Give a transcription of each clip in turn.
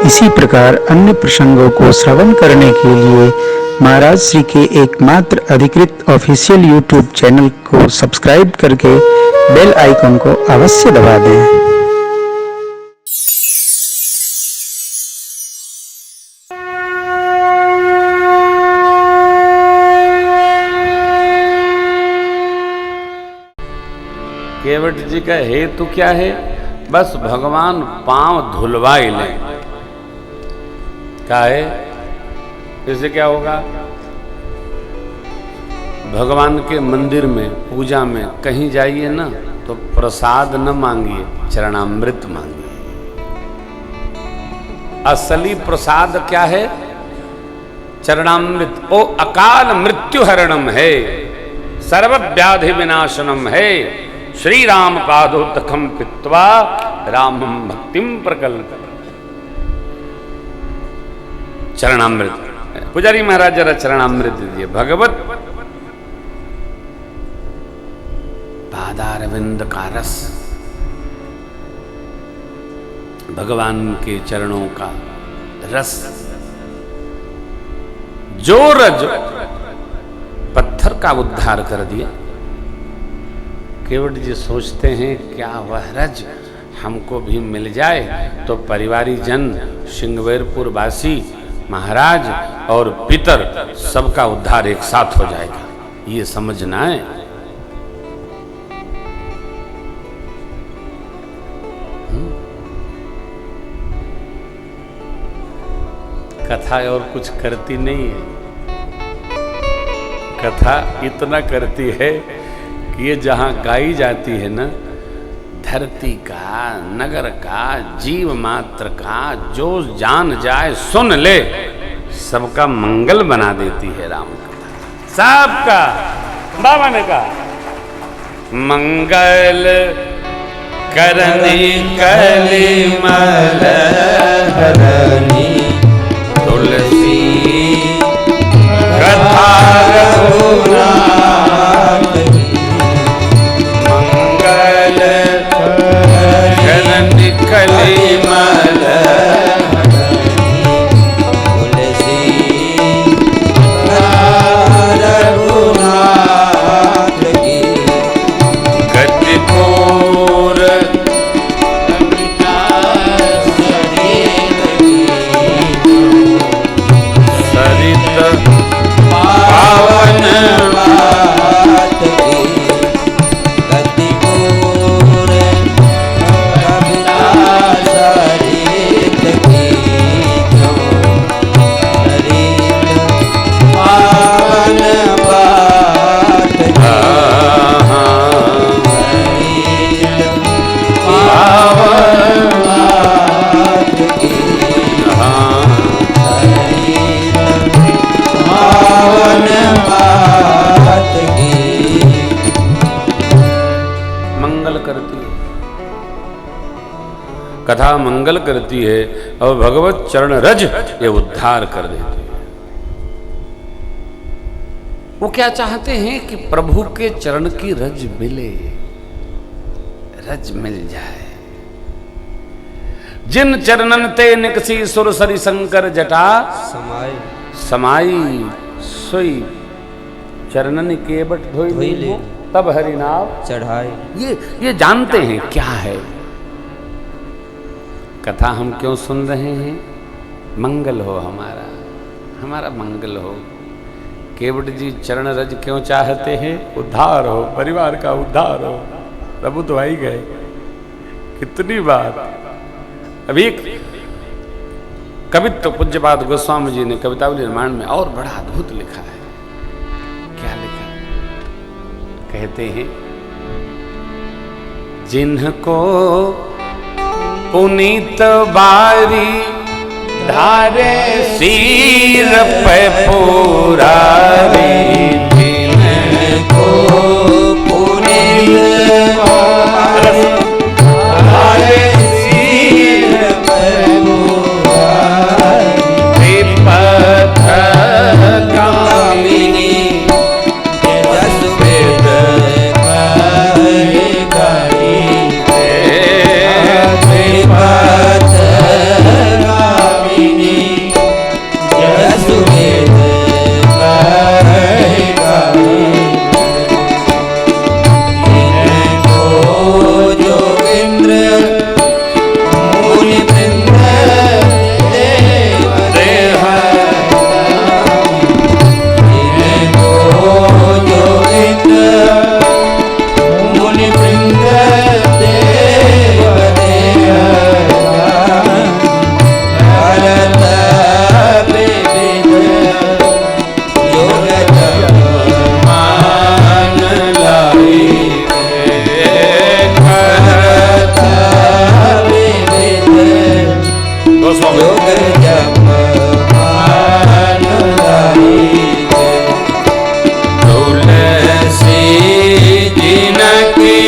इसी प्रकार अन्य प्रसंगों को श्रवण करने के लिए महाराज श्री के एकमात्र अधिकृत ऑफिशियल यूट्यूब चैनल को सब्सक्राइब करके बेल आइकन को अवश्य दबा दें। केवट जी का हेतु क्या है? बस भगवान पांव धुलवाई ले। क्या है? इससे क्या होगा? भगवान के मंदिर में पूजा में कहीं जाइए ना तो प्रसाद न मांगिए, चरणामृत मांगिए। असली प्रसाद क्या है? चरणामृत। ओ अकाल मृत्यु हरणम है, सर्व व्याधि विनाशनम है। श्री राम पादोदकम पित्वा रामम भक्तिम प्रकल्प। चरणामृत। पुजारी महाराज जरा चरणामृत दीजिए। भगवत पादारविंद का रस, भगवान के चरणों का रस, जो रज पत्थर का उद्धार कर दिया। केवट जी सोचते हैं क्या वह रज हमको भी मिल जाए तो परिवारी जन, सिंगवेरपुर वासी, महाराज और पितर सबका उद्धार एक साथ हो जाएगा। ये समझना है। कथा और कुछ करती नहीं है। कथा इतना करती है कि ये जहां गाई जाती है ना, धरती का, नगर का, जीव मात्र का जो जान जाए सुन ले, सबका मंगल बना देती है राम कथा। सबका। बाबा ने कहा मंगल करनी कलिमल हरनी तुलसी कथा कलिमल तुलसी रघुनाथ की गतिपूर सरित पावन बात की गतिपूर कथा मंगल करती है और भगवत चरण रज ये उद्धार कर देती है। वो क्या चाहते हैं कि प्रभु के चरण की रज मिले, रज मिल जाए। जिन चरणन ते निकसी सुर सरि शंकर जटा समाई समाई सोई चरणन केवट धोई ले तब हरि नाम चढ़ाई। ये जानते हैं क्या है कथा। हम क्यों सुन रहे हैं? मंगल हो हमारा, हमारा मंगल हो। केवट जी चरण रज क्यों चाहते हैं? उद्धार हो, परिवार का उद्धार हो। प्रभु तो आ ही गए कितनी बार। अभी एक कवित्व पूज्यपाद गोस्वामी जी ने कवितावली निर्माण में और बड़ा अद्भुत लिखा है। क्या लिखा? कहते हैं जिनको पुनीत बारी धारे सिर पे पुरारी, जिनको पुनीत धारे सिर पे पुरारी, पथ कामिनी जस वेद कहे गारी, युग जप मान लाई जय। तुलसी जिनकी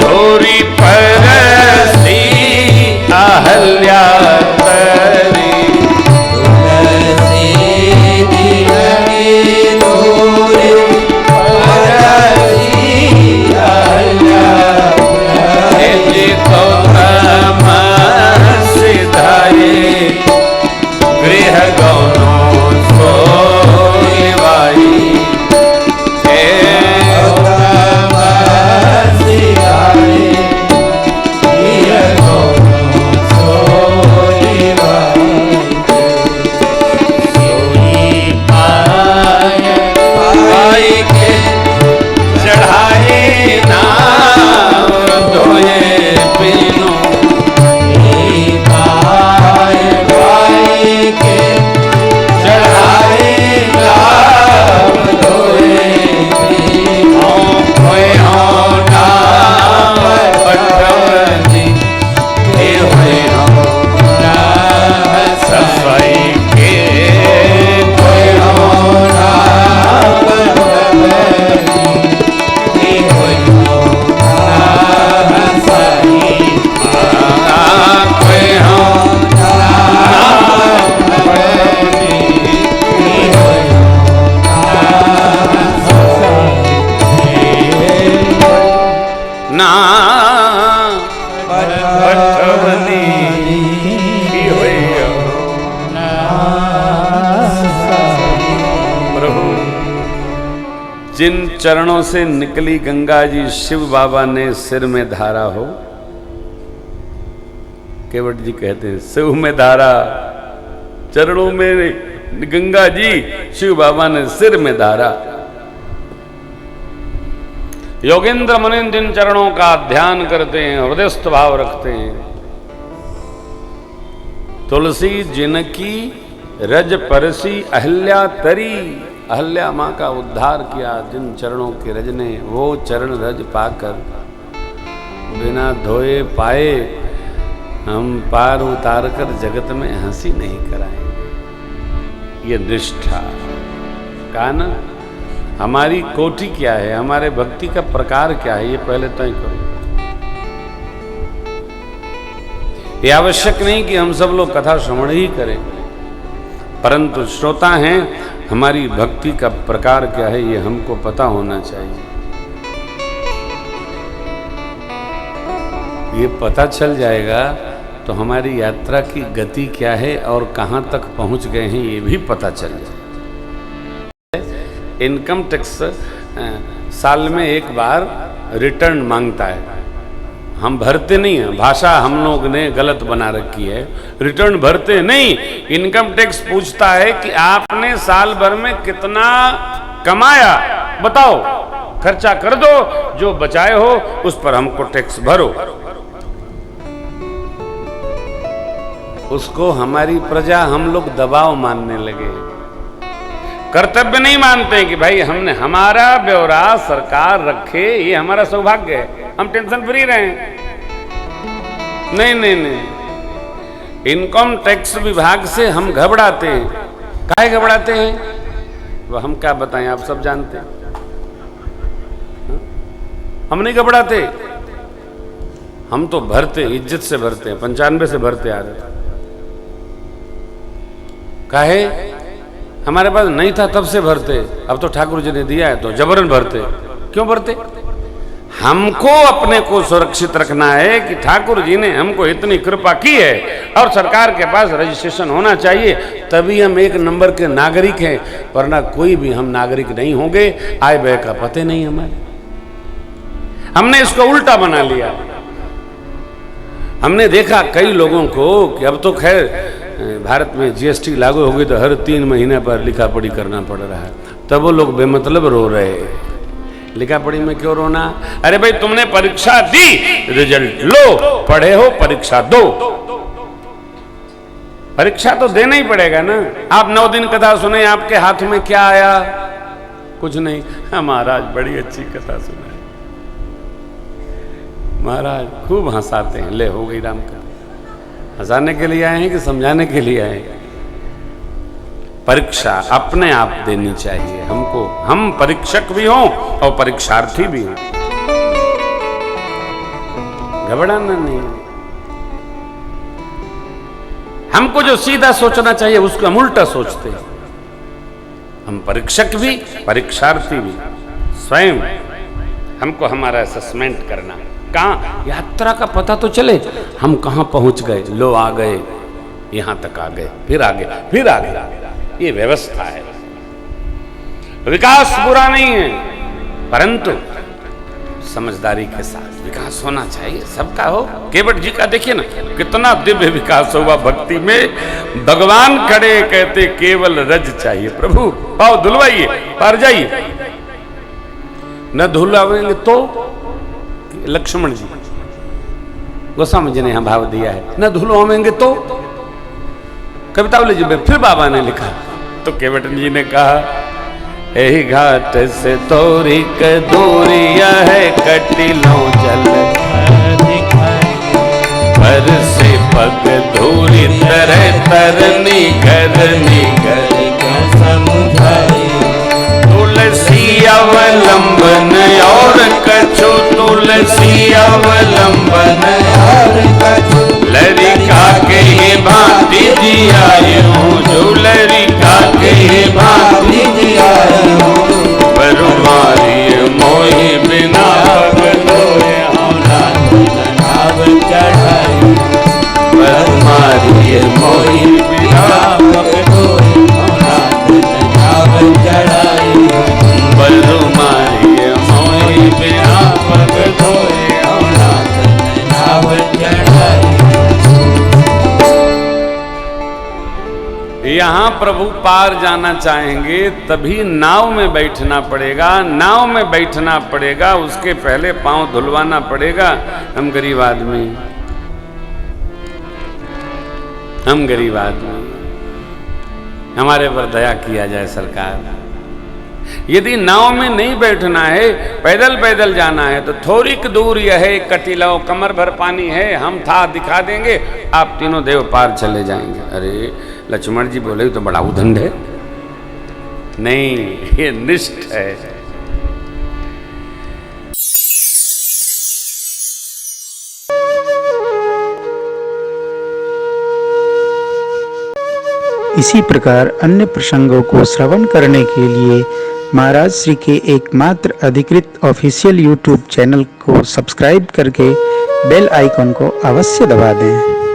धोरी परसी अहल्या तरी। तुलसी जिनकी धोरी परसी अहल्या तरी। को तम सिधाए गृह गौनों सोयवाई। जिन चरणों से निकली गंगा जी शिव बाबा ने सिर में धारा हो। केवट जी कहते हैं शिव में धारा, चरणों में गंगा जी शिव बाबा ने सिर में धारा। योगेंद्र मुनि जिन चरणों का ध्यान करते हैं, हृदयस्थ भाव रखते हैं। तुलसी जिनकी रज परसी अहल्या तरी। अहल्या माँ का उद्धार किया जिन चरणों के रज ने, वो चरण रज पाकर बिना धोए पाए हम पार उतार कर जगत में हंसी नहीं कराएंगे। ये निष्ठा का ना, हमारी कोटि क्या है, हमारे भक्ति का प्रकार क्या है, ये पहले तय करो। ये आवश्यक नहीं कि हम सब लोग कथा श्रवण ही करें, परंतु श्रोता हैं, हमारी भक्ति का प्रकार क्या है ये हमको पता होना चाहिए। ये पता चल जाएगा तो हमारी यात्रा की गति क्या है और कहाँ तक पहुँच गए हैं ये भी पता चल जाएगा। इनकम टैक्स साल में एक बार रिटर्न मांगता है, हम भरते नहीं हैं। भाषा हम लोग ने गलत बना रखी है, रिटर्न भरते नहीं। इनकम टैक्स पूछता है कि आपने साल भर में कितना कमाया बताओ, खर्चा कर दो, जो बचाए हो उस पर हमको टैक्स भरो। उसको हमारी प्रजा हम लोग दबाव मानने लगे, कर्तव्य नहीं मानते कि भाई हमने हमारा ब्यौरा सरकार रखे, ये हमारा सौभाग्य है, हम टेंशन फ्री रहें। नहीं नहीं नहीं, इनकम टैक्स विभाग से हम घबराते हैं। काहे घबराते हैं वो हम क्या बताएं, आप सब जानते हैं। हम नहीं घबराते, हम तो भरते, इज्जत से भरते हैं, 95 से भरते आ रहे। काहे, हमारे पास नहीं था तब से भरते, अब तो ठाकुर जी ने दिया है तो जबरन भरते। क्यों भरते? हमको अपने को सुरक्षित रखना है कि ठाकुर जी ने हमको इतनी कृपा की है और सरकार के पास रजिस्ट्रेशन होना चाहिए, तभी हम एक नंबर के नागरिक हैं, वरना कोई भी हम नागरिक नहीं होंगे। आय व्यय का पते नहीं हमारे। हमने इसको उल्टा बना लिया। हमने देखा कई लोगों को कि अब तो खैर भारत में जीएसटी लागू हो गई तो हर 3 महीने पर लिखा पढ़ी करना पड़ रहा है, तब वो लोग बेमतलब रो रहे हैं। लिखा पढ़ी में क्यों रोना? अरे भाई तुमने परीक्षा दी, रिजल्ट लो, पढ़े हो परीक्षा दो। परीक्षा तो देना ही पड़ेगा ना। आप 9 दिन कथा सुने, आपके हाथ में क्या आया? कुछ नहीं। महाराज बड़ी अच्छी कथा सुनाई, महाराज खूब हंसाते हैं, ले हो गई राम कथा। हंसाने के लिए आए हैं कि समझाने के लिए आए हैं? परीक्षा अपने आप देनी चाहिए हमको। हम परीक्षक भी हों और परीक्षार्थी भी हों, घबराना नहीं। हमको जो सीधा सोचना चाहिए उसको हम उल्टा सोचते हैं। हम परीक्षक भी परीक्षार्थी भी। स्वयं हमको हमारा असेसमेंट करना, कहाँ यात्रा का पता तो चले हम कहाँ पहुंच गए। लो आ गए, यहां तक आ गए, फिर आ गए, फिर आ गए। ये व्यवस्था है। विकास बुरा नहीं है, परंतु समझदारी के साथ विकास होना चाहिए, सबका हो। केवट जी का देखिए ना, कितना दिव्य विकास हुआ भक्ति में। भगवान खड़े कहते केवल रज चाहिए प्रभु, पाओ धुलवाइए, पार जाइए। न धुलवाएंगे तो लक्ष्मण जी, गोस्वामी जी ने यहां भाव दिया है, न धुलवाएंगे तो कविता जी में फिर बाबा ने लिखा। तो केवट जी ने कहा, यही घाट से तोरी दूरिया है, कटिलो जल पर से पग धूरी तरह तरनी करनी कर समुझाई। तुलसी अवलंबन और कछु, तुलसी अवलंबन और कछु लरिका के भांति जियायूं, जो लरिका के भांति जियायूं। बरुमारी मोहि बिना पग धोए, नाव चढ़ाई। बरुमारी मोहि बिना पग धोए, नाव चढ़ाई। बरुमारी मोहि बिना पग धोए, नाव चढ़ाई। यहाँ प्रभु पार जाना चाहेंगे तभी नाव में बैठना पड़ेगा। नाव में बैठना पड़ेगा, उसके पहले पांव धुलवाना पड़ेगा। हम गरीब आदमी, हम गरीब आदमी, हमारे पर दया किया जाए सरकार। यदि नाव में नहीं बैठना है, पैदल पैदल जाना है, तो थोड़ी दूर यह है, कटिलाओ कमर भर पानी है, हम था दिखा देंगे, आप तीनों देव पार चले जाएंगे। अरे लक्ष्मण जी बोले तो बड़ा उदंड है। नहीं, ये निष्ठ है। इसी प्रकार अन्य प्रसंगों को श्रवण करने के लिए महाराज श्री के एकमात्र अधिकृत ऑफिशियल यूट्यूब चैनल को सब्सक्राइब करके बेल आइकन को अवश्य दबा दें।